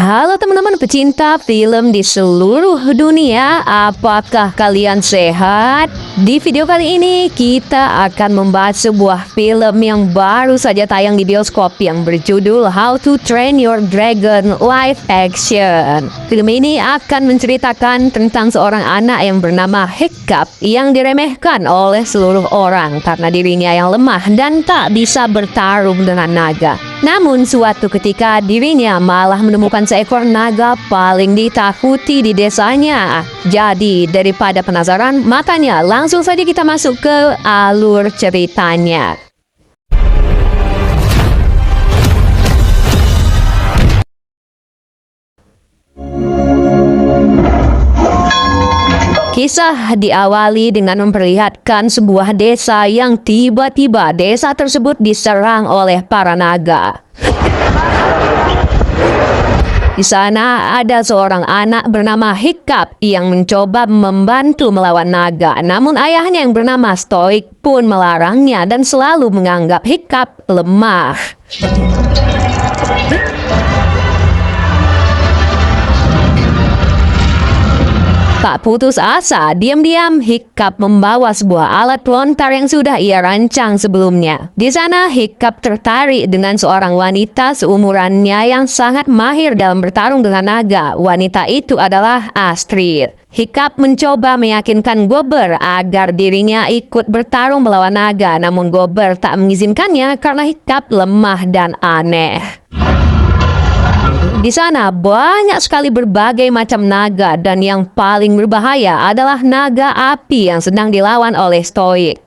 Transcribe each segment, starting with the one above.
Halo teman-teman pecinta film di seluruh dunia, apakah kalian sehat? Di video kali ini kita akan membahas sebuah film yang baru saja tayang di bioskop yang berjudul How to Train Your Dragon Live Action. Film ini akan menceritakan tentang seorang anak yang bernama Hiccup yang diremehkan oleh seluruh orang karena dirinya yang lemah dan tak bisa bertarung dengan naga. Namun suatu ketika dirinya malah menemukan seekor naga paling ditakuti di desanya. Jadi daripada penasaran, makanya langsung saja kita masuk ke alur ceritanya. Kisah diawali dengan memperlihatkan sebuah desa yang tiba-tiba desa tersebut diserang oleh para naga. Di sana ada seorang anak bernama Hiccup yang mencoba membantu melawan naga. Namun ayahnya yang bernama Stoik pun melarangnya dan selalu menganggap Hiccup lemah. Tak putus asa, diam-diam Hiccup membawa sebuah alat pelontar yang sudah ia rancang sebelumnya. Di sana Hiccup tertarik dengan seorang wanita seumurannya yang sangat mahir dalam bertarung dengan naga. Wanita itu adalah Astrid. Hiccup mencoba meyakinkan Gobber agar dirinya ikut bertarung melawan naga, namun Gobber tak mengizinkannya karena Hiccup lemah dan aneh. Di sana banyak sekali berbagai macam naga dan yang paling berbahaya adalah naga api yang sedang dilawan oleh Stoik.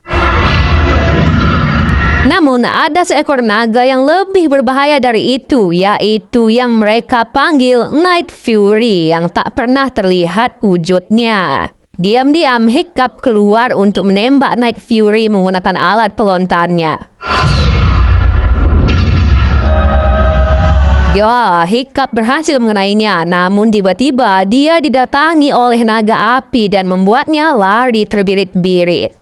Namun ada seekor naga yang lebih berbahaya dari itu, yaitu yang mereka panggil Night Fury yang tak pernah terlihat wujudnya. Diam-diam Hiccup keluar untuk menembak Night Fury menggunakan alat pelontarnya. Ya, Hiccup berhasil mengenainya, namun tiba-tiba dia didatangi oleh naga api dan membuatnya lari terbirit-birit.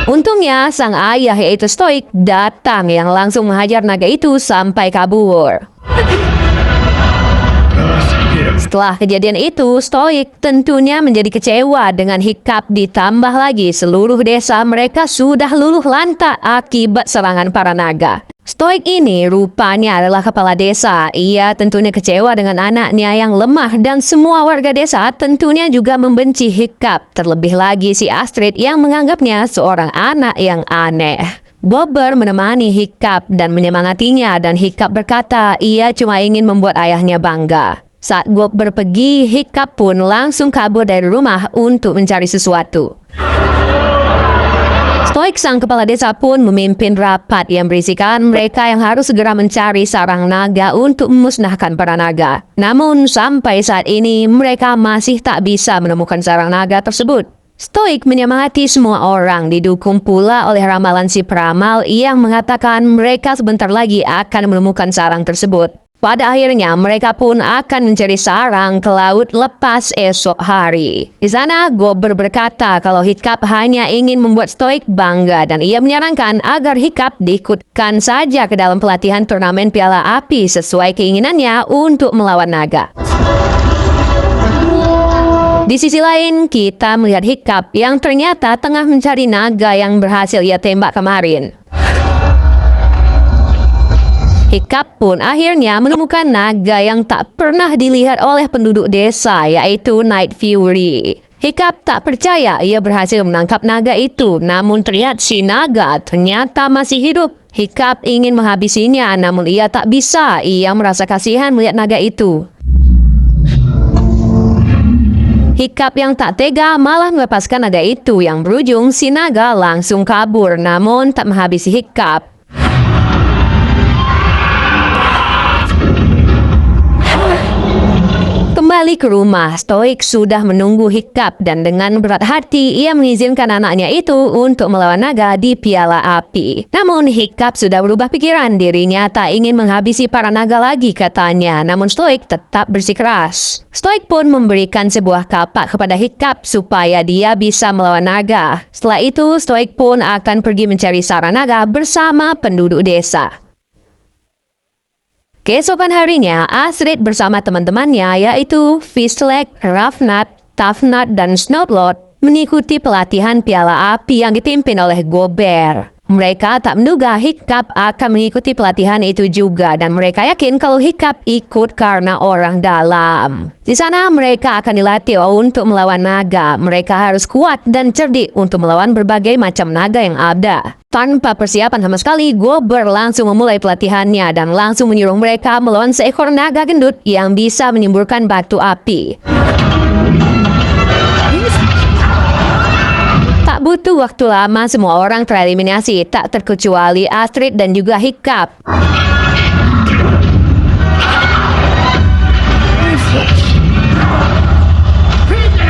Untungnya, sang ayah yaitu Stoik datang yang langsung menghajar naga itu sampai kabur. Setelah kejadian itu, Stoik tentunya menjadi kecewa dengan Hiccup, ditambah lagi seluruh desa mereka sudah luluh lantak akibat serangan para naga. Stoik ini rupanya adalah kepala desa. Ia tentunya kecewa dengan anaknya yang lemah dan semua warga desa tentunya juga membenci Hiccup. Terlebih lagi si Astrid yang menganggapnya seorang anak yang aneh. Gobber menemani Hiccup dan menyemangatinya dan Hiccup berkata ia cuma ingin membuat ayahnya bangga. Saat Gobber pergi, Hiccup pun langsung kabur dari rumah untuk mencari sesuatu. Stoik sang kepala desa pun memimpin rapat yang berisikan mereka yang harus segera mencari sarang naga untuk memusnahkan para naga. Namun sampai saat ini mereka masih tak bisa menemukan sarang naga tersebut. Stoik menyemangati semua orang, didukung pula oleh ramalan si peramal yang mengatakan mereka sebentar lagi akan menemukan sarang tersebut. Pada akhirnya mereka pun akan mencari sarang ke laut lepas esok hari. Di sana Gobber berkata kalau Hiccup hanya ingin membuat Stoik bangga dan ia menyarankan agar Hiccup diikutkan saja ke dalam pelatihan turnamen Piala Api sesuai keinginannya untuk melawan naga. Di sisi lain, kita melihat Hiccup yang ternyata tengah mencari naga yang berhasil ia tembak kemarin. Hiccup pun akhirnya menemukan naga yang tak pernah dilihat oleh penduduk desa, yaitu Night Fury. Hiccup tak percaya ia berhasil menangkap naga itu, namun terlihat si naga ternyata masih hidup. Hiccup ingin menghabisinya, namun ia tak bisa. Ia merasa kasihan melihat naga itu. Hiccup yang tak tega malah melepaskan naga itu, yang berujung si naga langsung kabur, namun tak menghabisi Hiccup. Kembali ke rumah, Stoik sudah menunggu Hiccup dan dengan berat hati ia mengizinkan anaknya itu untuk melawan naga di piala api. Namun Hiccup sudah berubah pikiran, dirinya tak ingin menghabisi para naga lagi katanya. Namun Stoik tetap bersikeras. Stoik pun memberikan sebuah kapak kepada Hiccup supaya dia bisa melawan naga. Setelah itu Stoik pun akan pergi mencari sarang naga bersama penduduk desa. Keesokan harinya, Astrid bersama teman-temannya yaitu Fizzleck, Ruffnut, Tuffnut, dan Snotlord mengikuti pelatihan piala api yang dipimpin oleh Gober. Mereka tak menduga Hiccup akan mengikuti pelatihan itu juga dan mereka yakin kalau Hiccup ikut karena orang dalam. Di sana mereka akan dilatih untuk melawan naga. Mereka harus kuat dan cerdik untuk melawan berbagai macam naga yang ada. Tanpa persiapan sama sekali, Gober langsung memulai pelatihannya dan langsung menyuruh mereka melawan seekor naga gendut yang bisa menimbulkan batu api. Tak butuh waktu lama, semua orang tereliminasi, tak terkecuali Astrid dan juga Hiccup.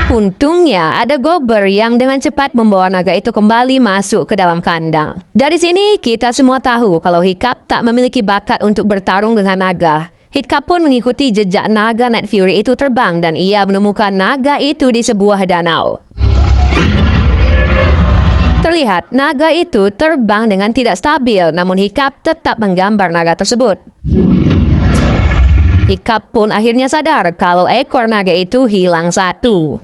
Untungnya ada Gober yang dengan cepat membawa naga itu kembali masuk ke dalam kandang. Dari sini kita semua tahu kalau Hiccup tak memiliki bakat untuk bertarung dengan naga. Hiccup pun mengikuti jejak naga Night Fury itu terbang dan ia menemukan naga itu di sebuah danau. Terlihat naga itu terbang dengan tidak stabil, namun Hiccup tetap menggambar naga tersebut. Hiccup pun akhirnya sadar kalau ekor naga itu hilang satu.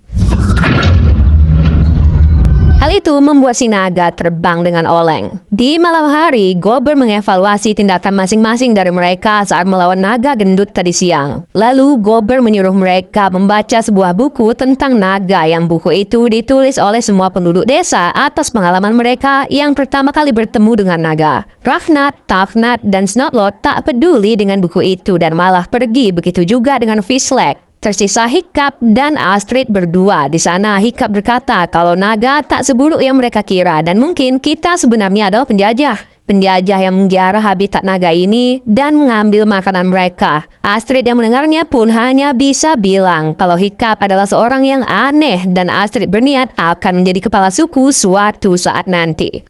Hal itu membuat si naga terbang dengan oleng. Di malam hari, Gober mengevaluasi tindakan masing-masing dari mereka saat melawan naga gendut tadi siang. Lalu Gober menyuruh mereka membaca sebuah buku tentang naga yang buku itu ditulis oleh semua penduduk desa atas pengalaman mereka yang pertama kali bertemu dengan naga. Ruffnut, Tuffnut, dan Snotlord tak peduli dengan buku itu dan malah pergi, begitu juga dengan Fizzleck. Tersisa Hiccup dan Astrid berdua. Di sana Hiccup berkata kalau naga tak seburuk yang mereka kira dan mungkin kita sebenarnya adalah penjajah. Penjajah yang menggiara habitat naga ini dan mengambil makanan mereka. Astrid yang mendengarnya pun hanya bisa bilang kalau Hiccup adalah seorang yang aneh dan Astrid berniat akan menjadi kepala suku suatu saat nanti.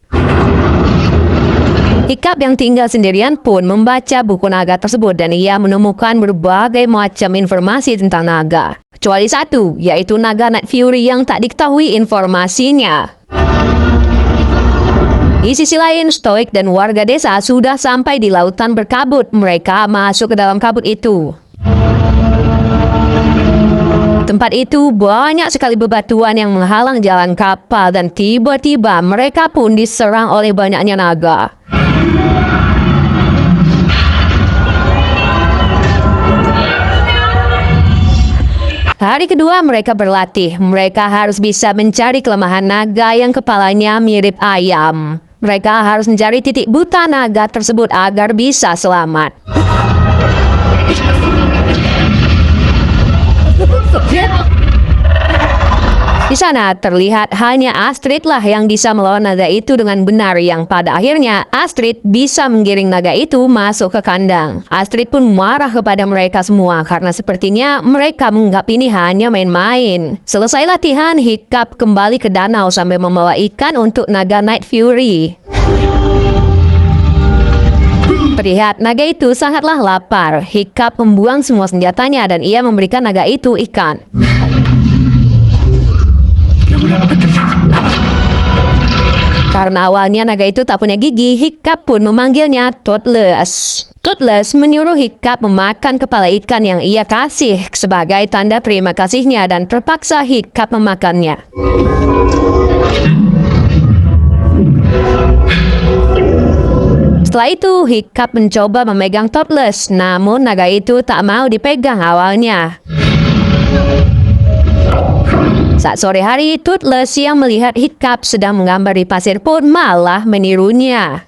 Hiccup yang tinggal sendirian pun membaca buku naga tersebut dan ia menemukan berbagai macam informasi tentang naga. Kecuali satu, yaitu naga Night Fury yang tak diketahui informasinya. Di sisi lain, Stoik dan warga desa sudah sampai di lautan berkabut. Mereka masuk ke dalam kabut itu. Tempat itu banyak sekali bebatuan yang menghalang jalan kapal dan tiba-tiba mereka pun diserang oleh banyaknya naga. Hari kedua mereka berlatih. Mereka harus bisa mencari kelemahan naga yang kepalanya mirip ayam. Mereka harus mencari titik buta naga tersebut agar bisa selamat. Di sana terlihat hanya Astrid lah yang bisa melawan naga itu dengan benar, yang pada akhirnya Astrid bisa menggiring naga itu masuk ke kandang. Astrid pun marah kepada mereka semua karena sepertinya mereka menganggap ini hanya main-main. Selesai latihan, Hiccup kembali ke danau sambil membawa ikan untuk naga Night Fury. Terlihat naga itu sangatlah lapar. Hiccup membuang semua senjatanya dan ia memberikan naga itu ikan. Karena awalnya naga itu tak punya gigi, Hiccup pun memanggilnya Toothless. Toothless menyuruh Hiccup memakan kepala ikan yang ia kasih sebagai tanda terima kasihnya dan terpaksa Hiccup memakannya. Setelah itu, Hiccup mencoba memegang Toothless, namun naga itu tak mau dipegang awalnya. Saat sore hari, Toothless yang melihat Hiccup sedang menggambar di pasir pun malah menirunya.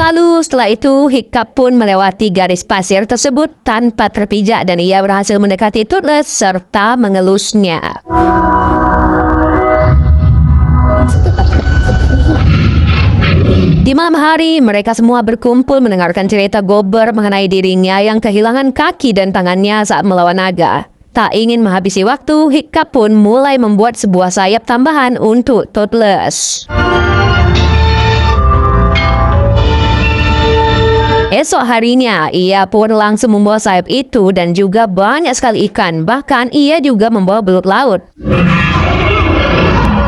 Lalu setelah itu, Hiccup pun melewati garis pasir tersebut tanpa terpijak dan ia berhasil mendekati Toothless serta mengelusnya. Di malam hari, mereka semua berkumpul mendengarkan cerita Gober mengenai dirinya yang kehilangan kaki dan tangannya saat melawan naga. Tak ingin menghabisi waktu, Hiccup pun mulai membuat sebuah sayap tambahan untuk Toothless. Esok harinya, ia pun langsung membawa sayap itu dan juga banyak sekali ikan. Bahkan ia juga membawa belut laut.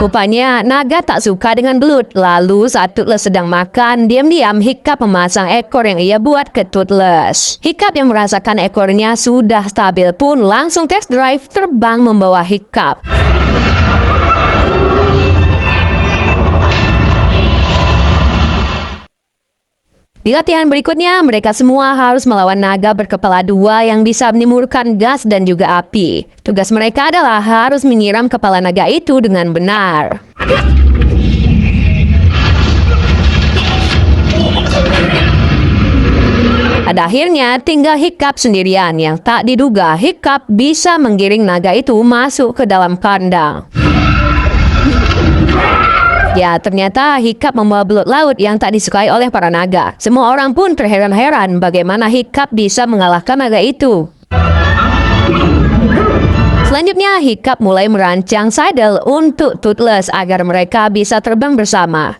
Rupanya, naga tak suka dengan belut. Lalu saat Toothless sedang makan, diam-diam Hiccup memasang ekor yang ia buat ke Toothless. Hiccup yang merasakan ekornya sudah stabil pun langsung test drive terbang membawa Hiccup. Di latihan berikutnya, mereka semua harus melawan naga berkepala dua yang bisa menimbulkan gas dan juga api. Tugas mereka adalah harus menyiram kepala naga itu dengan benar. Pada akhirnya, tinggal Hiccup sendirian yang tak diduga Hiccup bisa menggiring naga itu masuk ke dalam kandang. Ya, ternyata Hiccup membawa belut laut yang tak disukai oleh para naga. Semua orang pun terheran-heran bagaimana Hiccup bisa mengalahkan naga itu. Selanjutnya, Hiccup mulai merancang saddle untuk Toothless agar mereka bisa terbang bersama.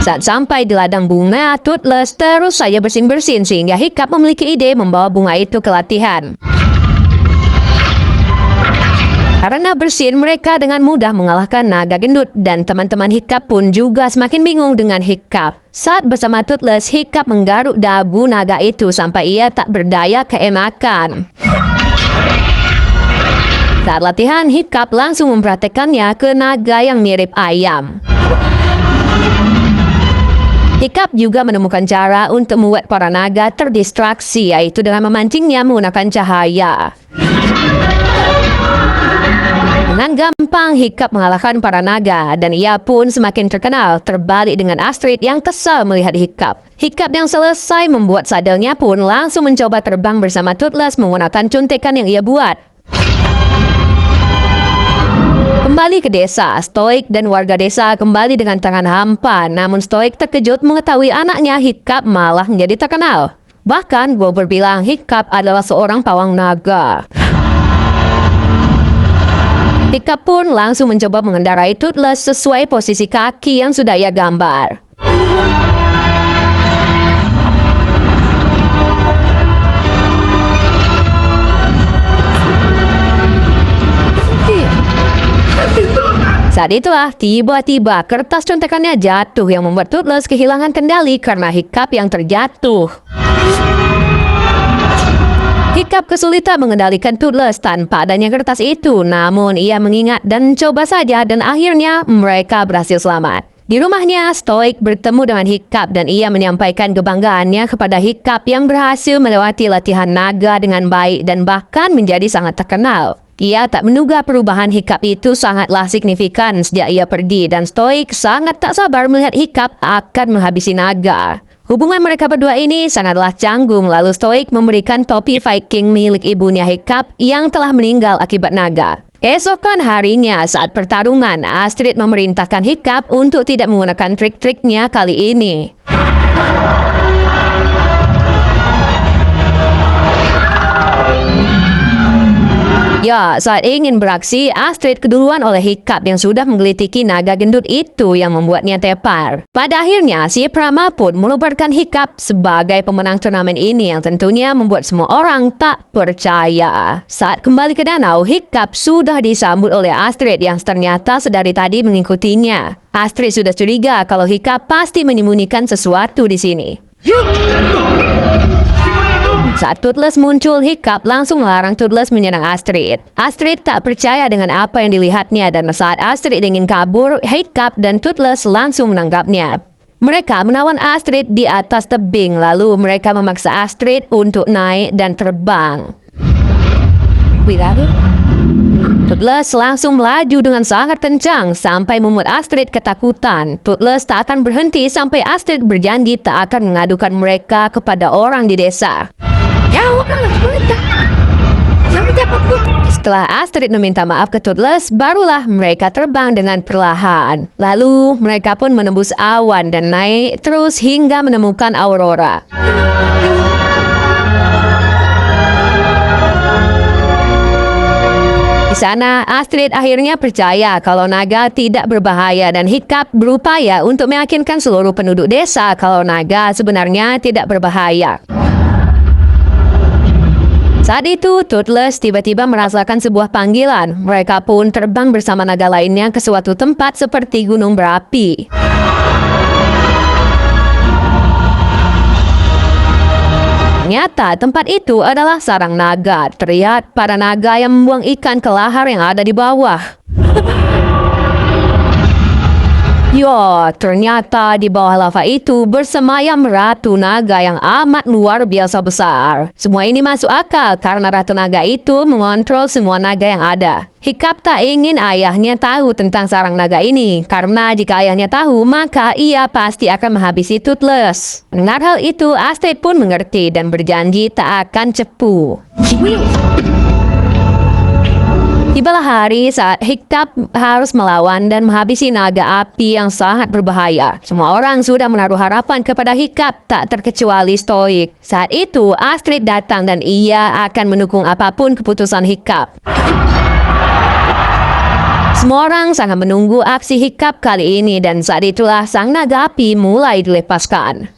Saat sampai di ladang bunga, Toothless terus saja bersin-bersin sehingga Hiccup memiliki ide membawa bunga itu ke latihan. Karena bersin, mereka dengan mudah mengalahkan naga gendut dan teman-teman Hiccup pun juga semakin bingung dengan Hiccup. Saat bersama Toothless, Hiccup menggaruk dagu naga itu sampai ia tak berdaya keemakan. Saat latihan, Hiccup langsung mempraktekannya ke naga yang mirip ayam. Hiccup juga menemukan cara untuk membuat para naga terdistraksi, yaitu dengan memancingnya menggunakan cahaya. Dengan gampang, Hiccup mengalahkan para naga dan ia pun semakin terkenal, terbalik dengan Astrid yang kesal melihat Hiccup. Hiccup yang selesai membuat sadelnya pun langsung mencoba terbang bersama Toothless menggunakan contekan yang ia buat. Kembali ke desa, Stoik dan warga desa kembali dengan tangan hampa, namun Stoik terkejut mengetahui anaknya Hiccup malah menjadi terkenal. Bahkan, Gober bilang Hiccup adalah seorang pawang naga. Hiccup pun langsung mencoba mengendarai Toothless sesuai posisi kaki yang sudah ia gambar. Saat itulah tiba-tiba kertas contekannya jatuh yang membuat Toothless kehilangan kendali karena Hiccup yang terjatuh. Hiccup kesulitan mengendalikan Toothless tanpa adanya kertas itu, namun ia mengingat dan coba saja dan akhirnya mereka berhasil selamat. Di rumahnya, Stoik bertemu dengan Hiccup dan ia menyampaikan kebanggaannya kepada Hiccup yang berhasil melewati latihan naga dengan baik dan bahkan menjadi sangat terkenal. Ia tak menduga perubahan Hiccup itu sangatlah signifikan sejak ia pergi dan Stoik sangat tak sabar melihat Hiccup akan menghabisi naga. Hubungan mereka berdua ini sangatlah canggung, lalu Stoik memberikan topi Viking milik ibunya Hiccup yang telah meninggal akibat naga. Esokan harinya saat pertarungan, Astrid memerintahkan Hiccup untuk tidak menggunakan trik-triknya kali ini. Ya, saat ingin beraksi, Astrid keduluan oleh Hiccup yang sudah menggelitiki naga gendut itu yang membuatnya tepar. Pada akhirnya, si Prama pun meluberkan Hiccup sebagai pemenang turnamen ini yang tentunya membuat semua orang tak percaya. Saat kembali ke danau, Hiccup sudah disambut oleh Astrid yang ternyata sedari tadi mengikutinya. Astrid sudah curiga kalau Hiccup pasti menyembunyikan sesuatu di sini. Saat Toothless muncul, Hiccup langsung melarang Toothless menyerang Astrid. Astrid tak percaya dengan apa yang dilihatnya dan saat Astrid ingin kabur, Hiccup dan Toothless langsung menangkapnya. Mereka menawan Astrid di atas tebing, lalu mereka memaksa Astrid untuk naik dan terbang. Toothless langsung melaju dengan sangat kencang sampai membuat Astrid ketakutan. Toothless tak akan berhenti sampai Astrid berjanji tak akan mengadukan mereka kepada orang di desa. Setelah Astrid meminta maaf ke Toothless, barulah mereka terbang dengan perlahan. Lalu mereka pun menembus awan dan naik terus hingga menemukan Aurora. Di sana, Astrid akhirnya percaya kalau naga tidak berbahaya dan Hiccup berupaya untuk meyakinkan seluruh penduduk desa kalau naga sebenarnya tidak berbahaya. Saat itu, Toothless tiba-tiba merasakan sebuah panggilan. Mereka pun terbang bersama naga lainnya ke suatu tempat seperti gunung berapi. Ternyata tempat itu adalah sarang naga. Terlihat para naga yang membuang ikan ke lahar yang ada di bawah. Yo, ternyata di bawah lava itu bersemayam ratu naga yang amat luar biasa besar. Semua ini masuk akal karena ratu naga itu mengontrol semua naga yang ada. Hiccup tak ingin ayahnya tahu tentang sarang naga ini, karena jika ayahnya tahu, maka ia pasti akan menghabisi Toothless. Mendengar hal itu, Astrid pun mengerti dan berjanji tak akan cepu. Tibalah hari saat Hiccup harus melawan dan menghabisi naga api yang sangat berbahaya. Semua orang sudah menaruh harapan kepada Hiccup, tak terkecuali Stoik. Saat itu, Astrid datang dan ia akan mendukung apapun keputusan Hiccup. Semua orang sangat menunggu aksi Hiccup kali ini dan saat itulah sang naga api mulai dilepaskan.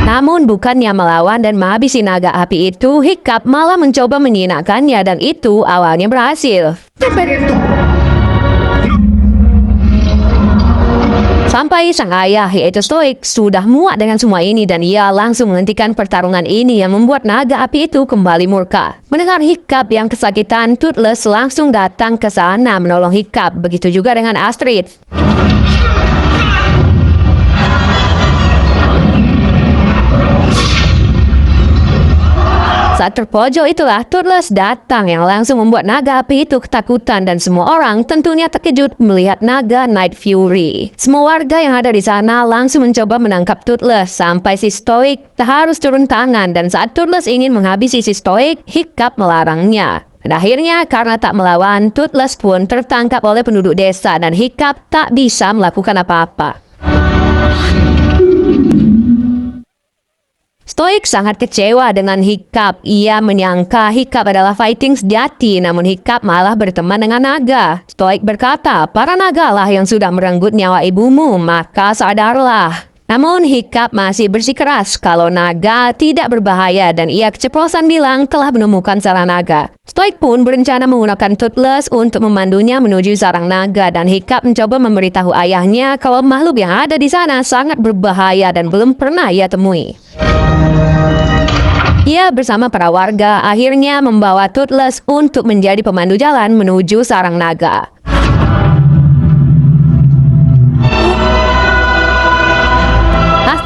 Namun bukannya melawan dan menghabisi naga api itu, Hiccup malah mencoba menjinakkannya dan itu awalnya berhasil. Sampai sang ayah yaitu Stoik sudah muak dengan semua ini dan ia langsung menghentikan pertarungan ini yang membuat naga api itu kembali murka. Mendengar Hiccup yang kesakitan, Toothless langsung datang ke sana menolong Hiccup. Begitu juga dengan Astrid. Saat terpojok itulah Toothless datang yang langsung membuat naga api itu ketakutan dan semua orang tentunya terkejut melihat naga Night Fury. Semua warga yang ada di sana langsung mencoba menangkap Toothless sampai si Stoik harus turun tangan dan saat Toothless ingin menghabisi si Stoik, Hiccup melarangnya. Dan akhirnya karena tak melawan, Toothless pun tertangkap oleh penduduk desa dan Hiccup tak bisa melakukan apa-apa. Stoik sangat kecewa dengan Hiccup. Ia menyangka Hiccup adalah fighting sejati, namun Hiccup malah berteman dengan naga. Stoik berkata, para naga lah yang sudah merenggut nyawa ibumu, maka sadarlah. Namun Hiccup masih bersikeras kalau naga tidak berbahaya dan ia keceplosan bilang telah menemukan sarang naga. Stoik pun berencana menggunakan Toothless untuk memandunya menuju sarang naga dan Hiccup mencoba memberitahu ayahnya kalau makhluk yang ada di sana sangat berbahaya dan belum pernah ia temui. Ia bersama para warga akhirnya membawa Toothless untuk menjadi pemandu jalan menuju sarang naga.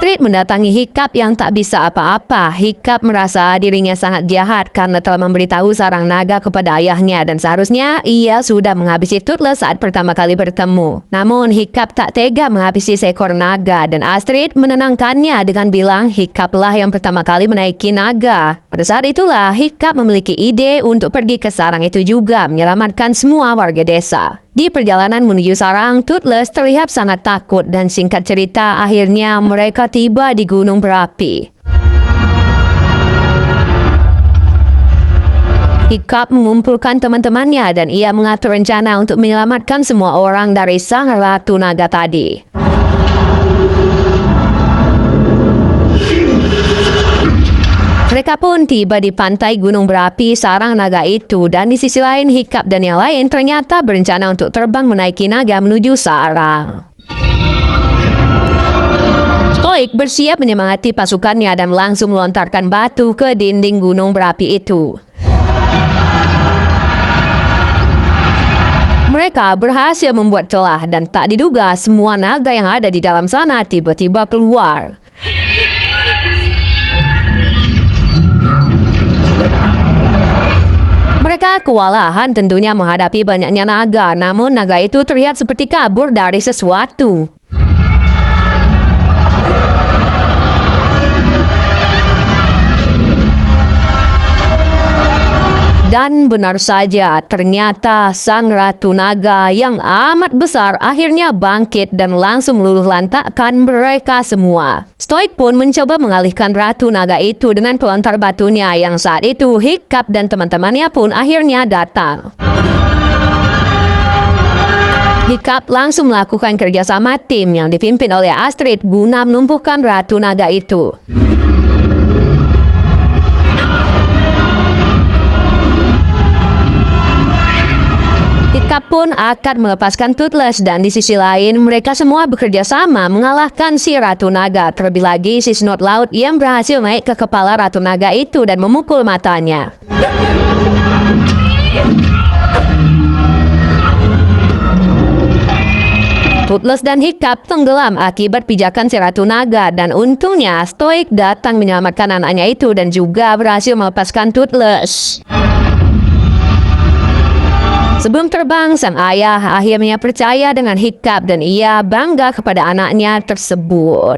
Astrid mendatangi Hiccup yang tak bisa apa-apa. Hiccup merasa dirinya sangat jahat karena telah memberitahu sarang naga kepada ayahnya dan seharusnya ia sudah menghabisi Toothless saat pertama kali bertemu. Namun Hiccup tak tega menghabisi seekor naga dan Astrid menenangkannya dengan bilang Hiccup lah yang pertama kali menaiki naga. Pada saat itulah Hiccup memiliki ide untuk pergi ke sarang itu juga menyelamatkan semua warga desa. Di perjalanan menuju sarang, Toothless terlihat sangat takut dan singkat cerita akhirnya mereka tiba di gunung berapi. Hiccup mengumpulkan teman-temannya dan ia mengatur rencana untuk menyelamatkan semua orang dari sang ratu naga tadi. Mereka pun tiba di pantai gunung berapi sarang naga itu dan di sisi lain Hiccup dan yang lain ternyata berencana untuk terbang menaiki naga menuju sarang. Stoik bersiap menyemangati pasukannya dan langsung melontarkan batu ke dinding gunung berapi itu. Mereka berhasil membuat celah dan tak diduga semua naga yang ada di dalam sana tiba-tiba keluar. Mereka kewalahan tentunya menghadapi banyaknya naga, namun naga itu terlihat seperti kabur dari sesuatu. Dan benar saja, ternyata sang Ratu Naga yang amat besar akhirnya bangkit dan langsung meluluh lantakkan mereka semua. Stoik pun mencoba mengalihkan Ratu Naga itu dengan pelontar batunya yang saat itu Hiccup dan teman-temannya pun akhirnya datang. Hiccup langsung melakukan kerjasama tim yang dipimpin oleh Astrid guna menumpukan Ratu Naga itu. Hiccup pun akan melepaskan Toothless dan di sisi lain mereka semua bekerja sama mengalahkan si Ratu Naga. Terlebih lagi si Snot Laut yang berhasil naik ke kepala Ratu Naga itu dan memukul matanya. Toothless dan Hiccup tenggelam akibat pijakan si Ratu Naga dan untungnya Stoik datang menyelamatkan anaknya itu dan juga berhasil melepaskan Toothless. Sebelum terbang, sang ayah akhirnya percaya dengan Hiccup dan ia bangga kepada anaknya tersebut.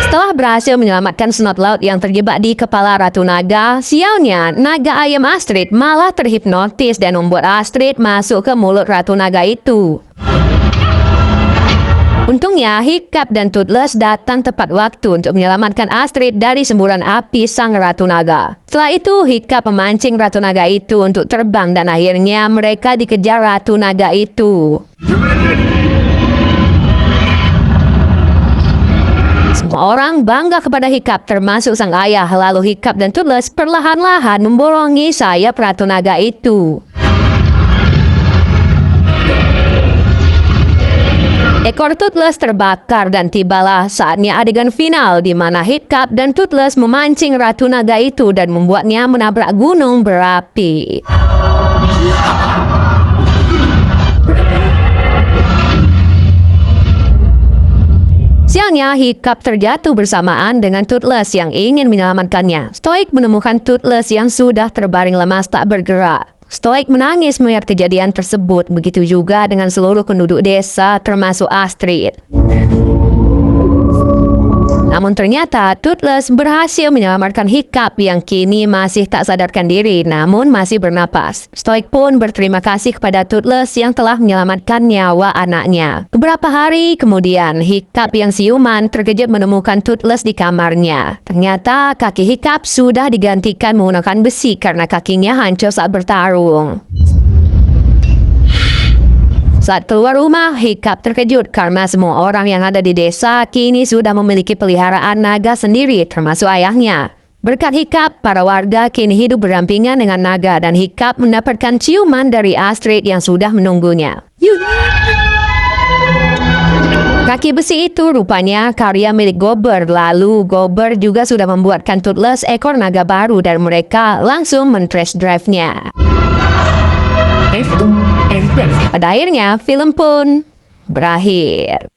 Setelah berhasil menyelamatkan Snot Laut yang terjebak di kepala Ratu Naga, sialnya naga ayam Astrid malah terhipnotis dan membuat Astrid masuk ke mulut Ratu Naga itu. Untungnya, Hiccup dan Toothless datang tepat waktu untuk menyelamatkan Astrid dari semburan api sang Ratu Naga. Setelah itu, Hiccup memancing Ratu Naga itu untuk terbang dan akhirnya mereka dikejar Ratu Naga itu. Semua orang bangga kepada Hiccup termasuk sang ayah, lalu Hiccup dan Toothless perlahan-lahan memborongi sayap Ratu Naga itu. Ekor Toothless terbakar dan tibalah saatnya adegan final di mana Hiccup dan Toothless memancing Ratu Naga itu dan membuatnya menabrak gunung berapi. Sialnya, Hiccup terjatuh bersamaan dengan Toothless yang ingin menyelamatkannya. Stoik menemukan Toothless yang sudah terbaring lemas tak bergerak. Stoik menangis melihat kejadian tersebut, begitu juga dengan seluruh penduduk desa termasuk Astrid. Namun ternyata Toothless berhasil menyelamatkan Hiccup yang kini masih tak sadarkan diri namun masih bernapas. Stoik pun berterima kasih kepada Toothless yang telah menyelamatkan nyawa anaknya. Beberapa hari kemudian, Hiccup yang siuman terkejut menemukan Toothless di kamarnya. Ternyata kaki Hiccup sudah digantikan menggunakan besi karena kakinya hancur saat bertarung. Saat keluar rumah, Hiccup terkejut karena semua orang yang ada di desa kini sudah memiliki peliharaan naga sendiri, termasuk ayahnya. Berkat Hiccup, para warga kini hidup berdampingan dengan naga dan Hiccup mendapatkan ciuman dari Astrid yang sudah menunggunya. Kaki besi itu rupanya karya milik Gobber, lalu Gobber juga sudah membuatkan Toothless ekor naga baru dan mereka langsung men-test drive-nya. Pada akhirnya, film pun berakhir.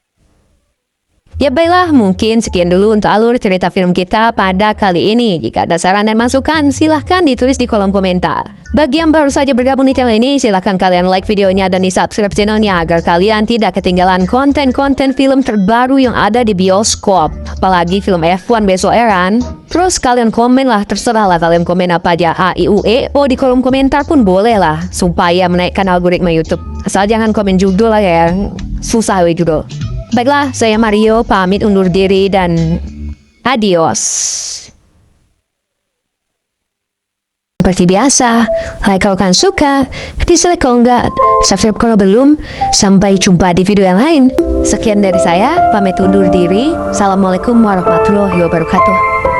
Ya baiklah, mungkin sekian dulu untuk alur cerita film kita pada kali ini. Jika ada saran dan masukan, silahkan ditulis di kolom komentar. Bagi yang baru saja bergabung di channel ini, silahkan kalian like videonya dan di-subscribe channelnya agar kalian tidak ketinggalan konten-konten film terbaru yang ada di bioskop. Apalagi film F1 besok eran. Terus kalian komen lah, terserah lah kalian komen apa aja, A, I, U, E, O di kolom komentar pun boleh lah, supaya menaikkan algoritma YouTube. Asal jangan komen judul lah ya, susah judul. Baiklah, saya Mario pamit undur diri dan adios. Seperti biasa, like kalau kalian suka, dislike kalau enggak, subscribe kalau belum. Sampai jumpa di video yang lain. Sekian dari saya, pamit undur diri. Assalamualaikum warahmatullahi wabarakatuh.